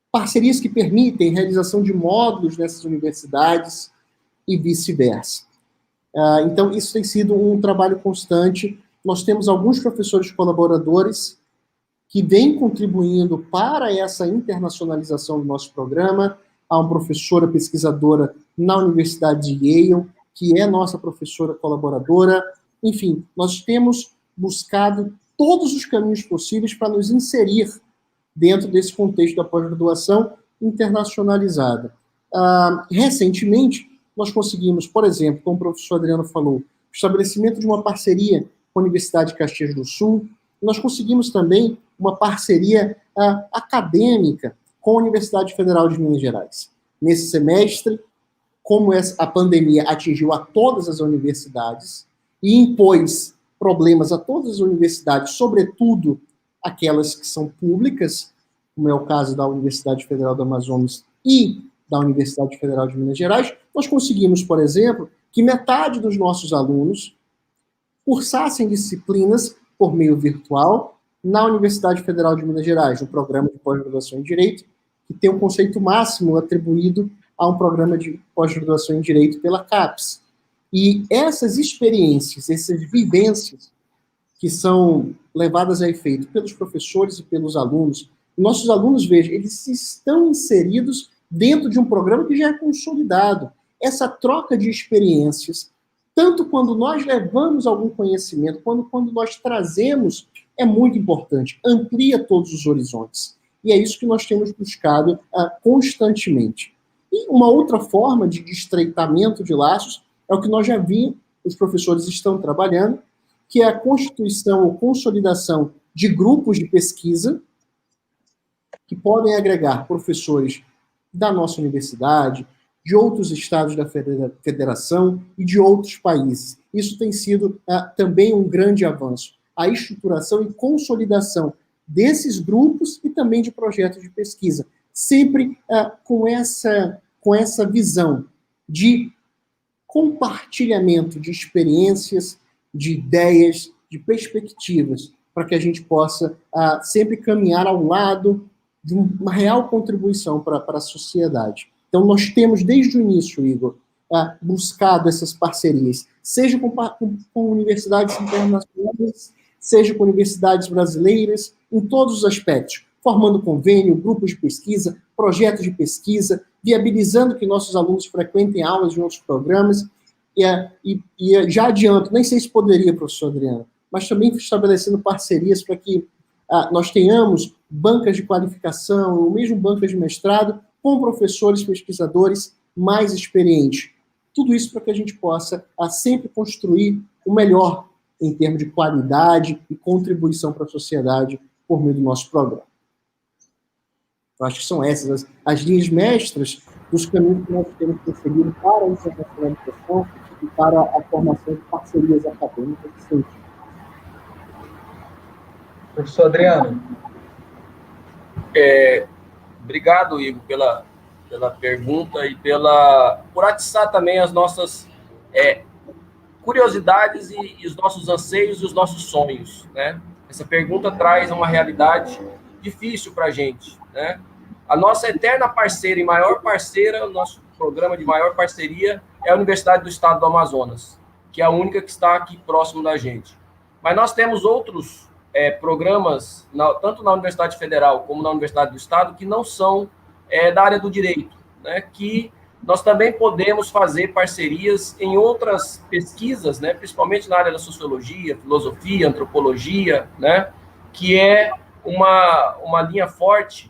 Speaker 3: parcerias que permitem a realização de módulos nessas universidades e vice-versa. Então, isso tem sido um trabalho constante. Nós temos alguns professores colaboradores que vêm contribuindo para essa internacionalização do nosso programa. Há uma professora pesquisadora na Universidade de Yale, que é nossa professora colaboradora. Enfim, nós temos buscado todos os caminhos possíveis para nos inserir dentro desse contexto da pós-graduação internacionalizada. Recentemente, nós conseguimos, por exemplo, como o professor Adriano falou, o estabelecimento de uma parceria com a Universidade de Caxias do Sul. Nós conseguimos também uma parceria acadêmica com a Universidade Federal de Minas Gerais. Nesse semestre, como a pandemia atingiu a todas as universidades e impôs problemas a todas as universidades, sobretudo aquelas que são públicas, como é o caso da Universidade Federal do Amazonas e da Universidade Federal de Minas Gerais, nós conseguimos, por exemplo, que metade dos nossos alunos cursassem disciplinas por meio virtual na Universidade Federal de Minas Gerais, no programa de pós-graduação em Direito, que tem um conceito máximo atribuído a um programa de pós-graduação em Direito pela CAPES. E essas experiências, essas vivências que são levadas a efeito pelos professores e pelos alunos, nossos alunos, vejam, eles estão inseridos dentro de um programa que já é consolidado. Essa troca de experiências, tanto quando nós levamos algum conhecimento, quando nós trazemos, é muito importante, amplia todos os horizontes. E é isso que nós temos buscado constantemente. E uma outra forma de estreitamento de laços é o que nós já vimos, os professores estão trabalhando, que é a constituição ou consolidação de grupos de pesquisa que podem agregar professores da nossa universidade, de outros estados da federação e de outros países. Isso tem sido também um grande avanço. A estruturação e consolidação desses grupos e também de projetos de pesquisa, sempre com essa visão de compartilhamento de experiências, de ideias, de perspectivas, para que a gente possa sempre caminhar ao lado de uma real contribuição para a sociedade. Então, nós temos, desde o início, Igor, buscado essas parcerias, seja com universidades internacionais, seja com universidades brasileiras, em todos os aspectos, formando convênio, grupos de pesquisa, projetos de pesquisa, viabilizando que nossos alunos frequentem aulas de outros programas, e já adianto, nem sei se poderia, professor Adriano, mas também estabelecendo parcerias para que nós tenhamos bancas de qualificação, ou mesmo bancas de mestrado, com professores, pesquisadores mais experientes. Tudo isso para que a gente possa sempre construir o melhor em termos de qualidade e contribuição para a sociedade por meio do nosso programa. Eu acho que são essas as linhas mestras dos caminhos que nós temos que seguir para a internacionalização e para a formação de parcerias acadêmicas e científicas.
Speaker 4: Professor Adriano.
Speaker 2: Obrigado, Igor, pela pergunta e por atiçar também as nossas curiosidades e os nossos anseios e os nossos sonhos, né? Essa pergunta traz uma realidade difícil para a gente, né? A nossa eterna parceira e maior parceira, o nosso programa de maior parceria é a Universidade do Estado do Amazonas, que é a única que está aqui próximo da gente. Mas nós temos outros programas, tanto na Universidade Federal como na Universidade do Estado, que não são da área do direito, né? Que nós também podemos fazer parcerias em outras pesquisas, né? Principalmente na área da sociologia, filosofia, antropologia, né? Que é uma linha forte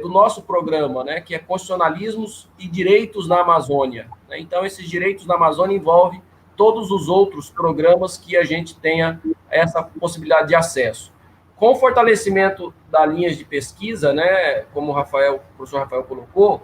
Speaker 2: do nosso programa, né? Que é constitucionalismos e direitos na Amazônia, né? Então, esses direitos na Amazônia envolvem todos os outros programas que a gente tenha essa possibilidade de acesso. Com o fortalecimento das linhas de pesquisa, né, como o professor Rafael colocou,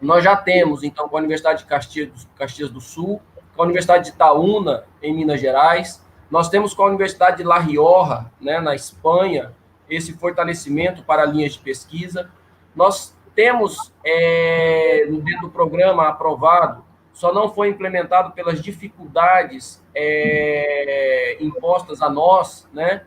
Speaker 2: nós já temos, então, com a Universidade de Caxias do Sul, com a Universidade de Itaúna, em Minas Gerais, nós temos com a Universidade de La Rioja, né, na Espanha, esse fortalecimento para linhas de pesquisa. Nós temos, dentro do programa aprovado, só não foi implementado pelas dificuldades impostas a nós, né,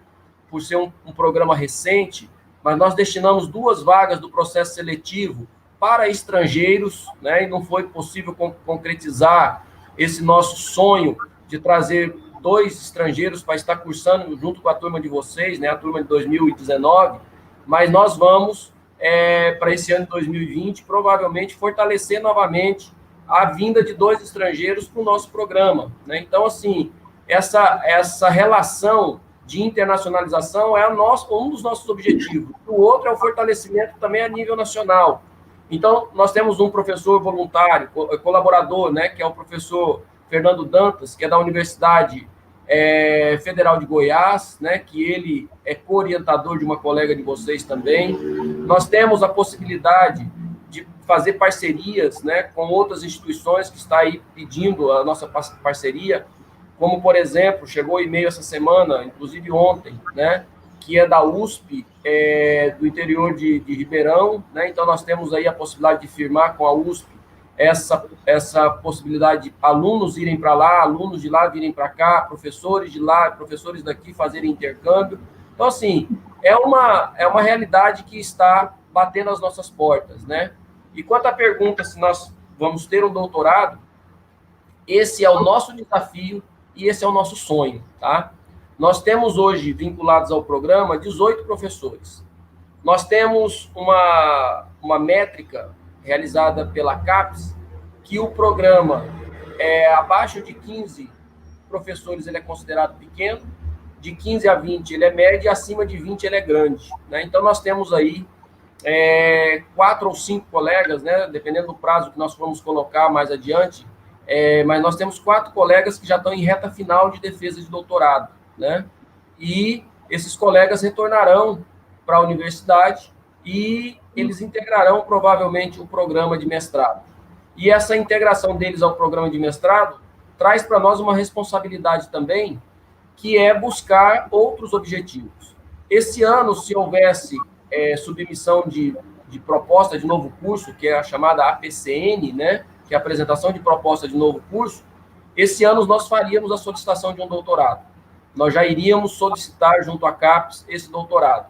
Speaker 2: por ser um programa recente, mas nós destinamos 2 vagas do processo seletivo para estrangeiros, né, e não foi possível concretizar esse nosso sonho de trazer 2 estrangeiros para estar cursando junto com a turma de vocês, né, a turma de 2019, mas nós vamos, para esse ano de 2020, provavelmente fortalecer novamente a vinda de 2 estrangeiros para o nosso programa, né? Então, assim, essa relação de internacionalização é um dos nossos objetivos. O outro é o fortalecimento também a nível nacional. Então, nós temos um professor voluntário, colaborador, né, que é o professor Fernando Dantas, que é da Universidade Federal de Goiás, né, que ele é co-orientador de uma colega de vocês também. Nós temos a possibilidade de fazer parcerias, né, com outras instituições que está aí pedindo a nossa parceria, como, por exemplo, chegou e-mail essa semana, inclusive ontem, né, que é da USP, do interior de Ribeirão, né? Então nós temos aí a possibilidade de firmar com a USP essa possibilidade de alunos irem para lá, alunos de lá virem para cá, professores de lá, professores daqui fazerem intercâmbio. Então, assim, é uma realidade que está batendo as nossas portas, né? E quanto à pergunta se nós vamos ter um doutorado, esse é o nosso desafio e esse é o nosso sonho, tá? Nós temos hoje, vinculados ao programa, 18 professores. Nós temos uma métrica realizada pela CAPES, que o programa abaixo de 15 professores ele é considerado pequeno, de 15 a 20 ele é médio e acima de 20 ele é grande, né? Então, nós temos aí 4 ou 5 colegas, né, dependendo do prazo que nós vamos colocar mais adiante, mas nós temos 4 colegas que já estão em reta final de defesa de doutorado, né? E esses colegas retornarão para a universidade e eles integrarão provavelmente o programa de mestrado. E essa integração deles ao programa de mestrado traz para nós uma responsabilidade também, que é buscar outros objetivos. Esse ano, se houvesse submissão de proposta de novo curso, que é a chamada APCN, né, que é a apresentação de proposta de novo curso, esse ano nós faríamos a solicitação de um doutorado. Nós já iríamos solicitar junto à CAPES esse doutorado,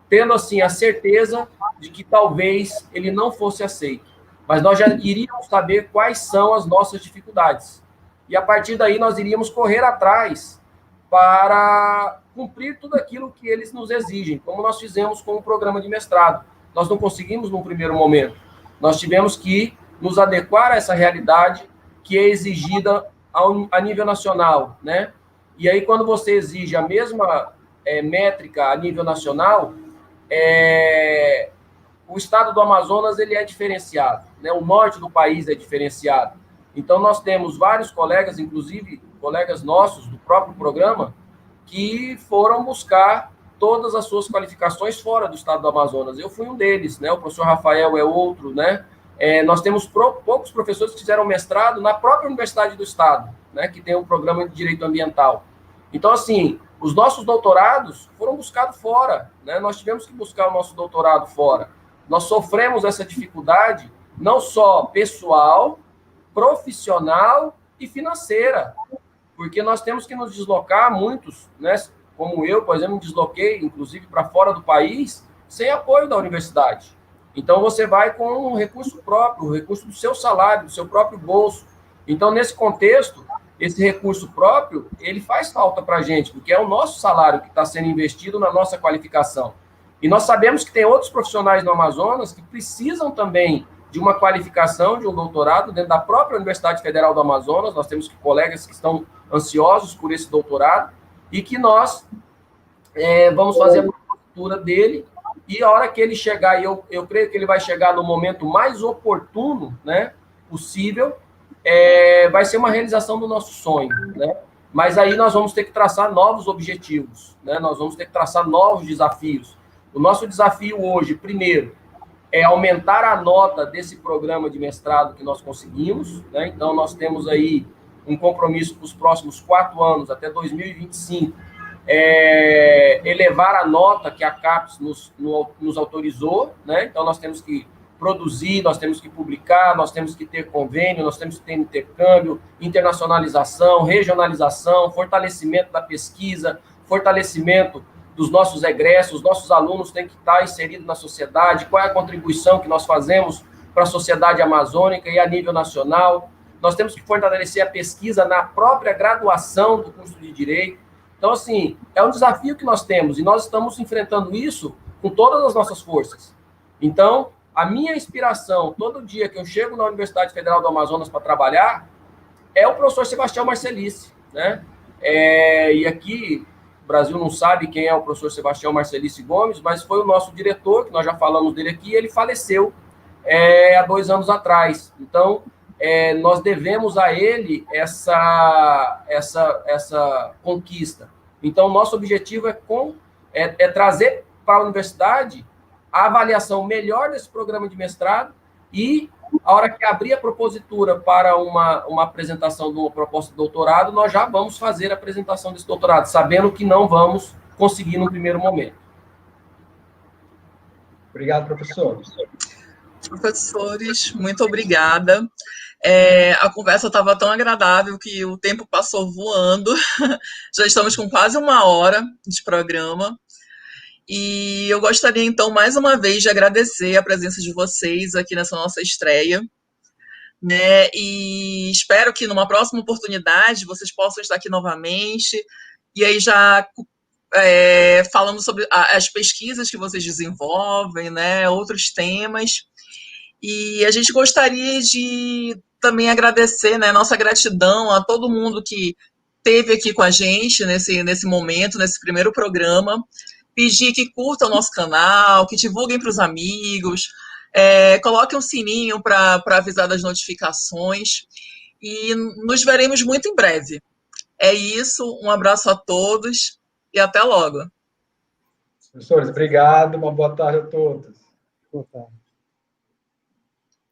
Speaker 2: tendo, assim, a certeza de que talvez ele não fosse aceito. mas nós já iríamos saber quais são as nossas dificuldades. E a partir daí nós iríamos correr atrás para cumprir tudo aquilo que eles nos exigem, como nós fizemos com o programa de mestrado. Nós não conseguimos num primeiro momento. Nós tivemos que nos adequar a essa realidade que é exigida a nível nacional, né? E aí, quando você exige a mesma métrica a nível nacional, o estado do Amazonas ele é diferenciado, né? O norte do país é diferenciado. Então, nós temos vários colegas, inclusive colegas nossos do próprio programa, que foram buscar todas as suas qualificações fora do estado do Amazonas. Eu fui um deles, né? O professor Rafael é outro, né? Nós temos poucos professores que fizeram mestrado na própria Universidade do Estado, né? Que tem um programa de Direito Ambiental. Então, assim, os nossos doutorados foram buscados fora, né? Nós tivemos que buscar o nosso doutorado fora. Nós sofremos essa dificuldade, não só pessoal, profissional e financeira, porque nós temos que nos deslocar, muitos, né? Como eu, por exemplo, me desloquei, inclusive, para fora do país, sem apoio da universidade. Então, você vai com um recurso próprio, o recurso do seu salário, do seu próprio bolso. Então, nesse contexto, esse recurso próprio, ele faz falta para a gente, porque é o nosso salário que está sendo investido na nossa qualificação. E nós sabemos que tem outros profissionais no Amazonas que precisam também de uma qualificação, de um doutorado, dentro da própria Universidade Federal do Amazonas. Nós temos colegas que estão ansiosos por esse doutorado e que nós vamos fazer a propositura dele. E a hora que ele chegar, e eu creio que ele vai chegar no momento mais oportuno, né, possível, vai ser uma realização do nosso sonho, né? Mas aí nós vamos ter que traçar novos objetivos, né? Nós vamos ter que traçar novos desafios. O nosso desafio hoje, primeiro, é aumentar a nota desse programa de mestrado que nós conseguimos, né? Então, nós temos aí um compromisso para os próximos 4 anos, até 2025, elevar a nota que a CAPES nos autorizou, né? Então, nós temos que produzir, nós temos que publicar, nós temos que ter convênio, nós temos que ter intercâmbio, internacionalização, regionalização, fortalecimento da pesquisa, fortalecimento dos nossos egressos, os nossos alunos têm que estar inseridos na sociedade, qual é a contribuição que nós fazemos para a sociedade amazônica e a nível nacional. Nós temos que fortalecer a pesquisa na própria graduação do curso de Direito. Então, assim, é um desafio que nós temos e nós estamos enfrentando isso com todas as nossas forças. Então, a minha inspiração, todo dia que eu chego na Universidade Federal do Amazonas para trabalhar, é o professor Sebastião Marcelice, né? E aqui, o Brasil não sabe quem é o professor Sebastião Marcelice Gomes, mas foi o nosso diretor, que nós já falamos dele aqui, e ele faleceu há 2 anos atrás. Então, nós devemos a ele essa conquista. Então, nosso objetivo é trazer para a universidade a avaliação melhor desse programa de mestrado e, a hora que abrir a propositura para uma apresentação de uma proposta de doutorado, nós já vamos fazer a apresentação desse doutorado, sabendo que não vamos conseguir no primeiro momento.
Speaker 4: Obrigado, professor.
Speaker 1: Professores, muito obrigada. A conversa estava tão agradável que o tempo passou voando. Já estamos com quase 1 hora de programa. E eu gostaria, então, mais uma vez, de agradecer a presença de vocês aqui nessa nossa estreia, né? E espero que numa próxima oportunidade vocês possam estar aqui novamente. E aí já falando sobre as pesquisas que vocês desenvolvem, né? Outros temas. E a gente gostaria de também agradecer, né, nossa gratidão a todo mundo que esteve aqui com a gente nesse momento, nesse primeiro programa. Pedir que curtam o nosso canal, que divulguem para os amigos, coloquem um sininho para avisar das notificações. E nos veremos muito em breve. É isso, um abraço a todos e até logo.
Speaker 4: Professores, obrigado, uma boa tarde a todos.
Speaker 3: Boa tarde.